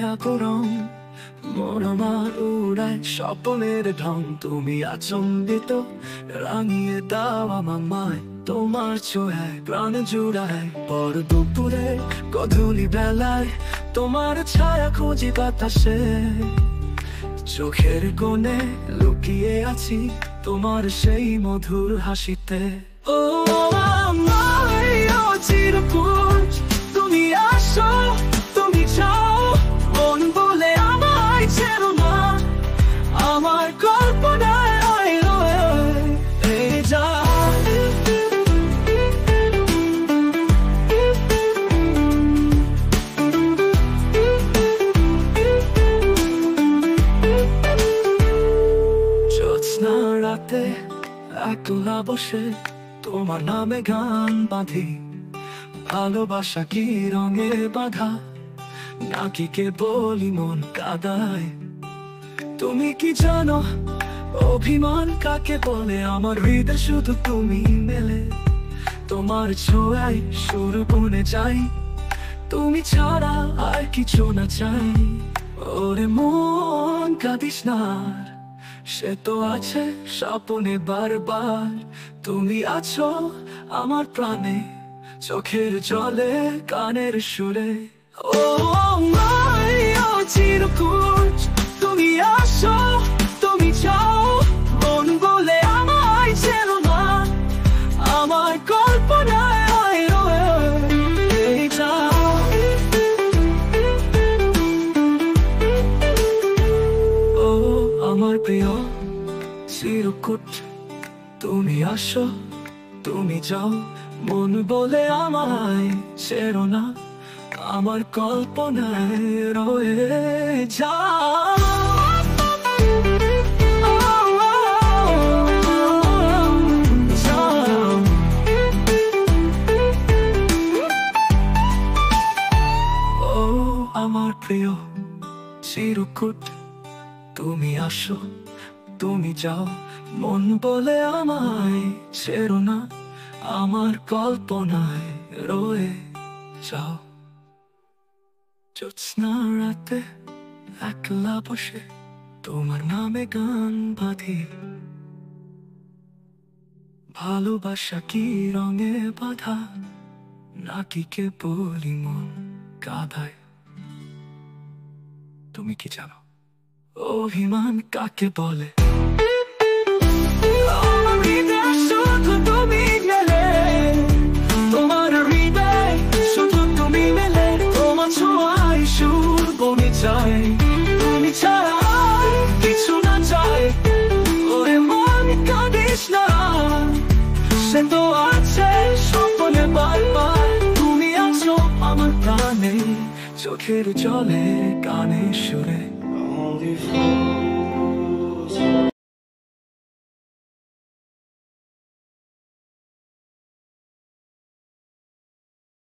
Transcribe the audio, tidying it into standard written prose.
থাকো রং, মন আমার উড়ায় স্বপ্নের ঢং। তুমি আচম্বিত রাঙিয়ে দাও আমার মায়, তোমার ছোঁয়ায় প্রাণ জুড়ায়। বড় দুপুরে গধূলি বেলায় তোমার ছায়া খুঁজি বাতাসে, চোখের কোণে লুকিয়ে আছি তোমার সেই মধুর হাসিতে। ও আমার চিরকুট, তুমি আসো, তুমি যাও, মন বলে আমায় ছেড়ো না। আমার কল্পনায় জ্যোৎস্না রাতে একলা বসে তোমার নামে গান বাঁধি। ভালোবাসা কি রঙে বাঁধা, নাকি কে বলি মন কাদায়? তুমি কি জানো অভিমান কাকে বলে? আমার হৃদয় শুধু তুমি মেলে, তোমার ছোঁয়ায় সুর বনে যাই। তুমি ছাড়া আর কিছু না চাই। ওরে মন কাঁদিস না, সে তো আছে স্বপ্নে বারবার। তুমি আছো আমার প্রাণে, চোখের জলে কানের সুরে। ও মাই চিরকুট, তুমি আসো, তুমি যাও, মন বলে আমায় ছেড়ো না। আমার কল্পনায় যাও। ও আমার প্রিয় চিরকুট, তুমি আসো, তুমি যাও, মন বলে আমায় ছেড়ো না। আমার কল্পনায় রয়ে যাও। ও আমার প্রিয় চিরকুট, তুমি আসো, তুমি যাও, মন বলে আমায় ছেড়ো না। আমার কল্পনায় রয়ে যাও। জ্যোৎস্না রাতে একলা বসে তোমার নামে গান বাঁধি। ভালোবাসা কি রঙে বাঁধা, নাকি কে বলি মন কাদায়? তুমি কি জানো অভিমান কাকে বলে? তুমি গেলে তোমার হৃদয় শুধু তুমি মেলে, তোমার ছোঁয়ায় সুর বনে যায়। তুমি ছাড়া কিছু না চাই। ওরে মন কাঁদিস না, সে তো আছে স্বপ্নে বারবার। তুমি আছো আমার প্রাণে, চোখের জলে কানে সুরে।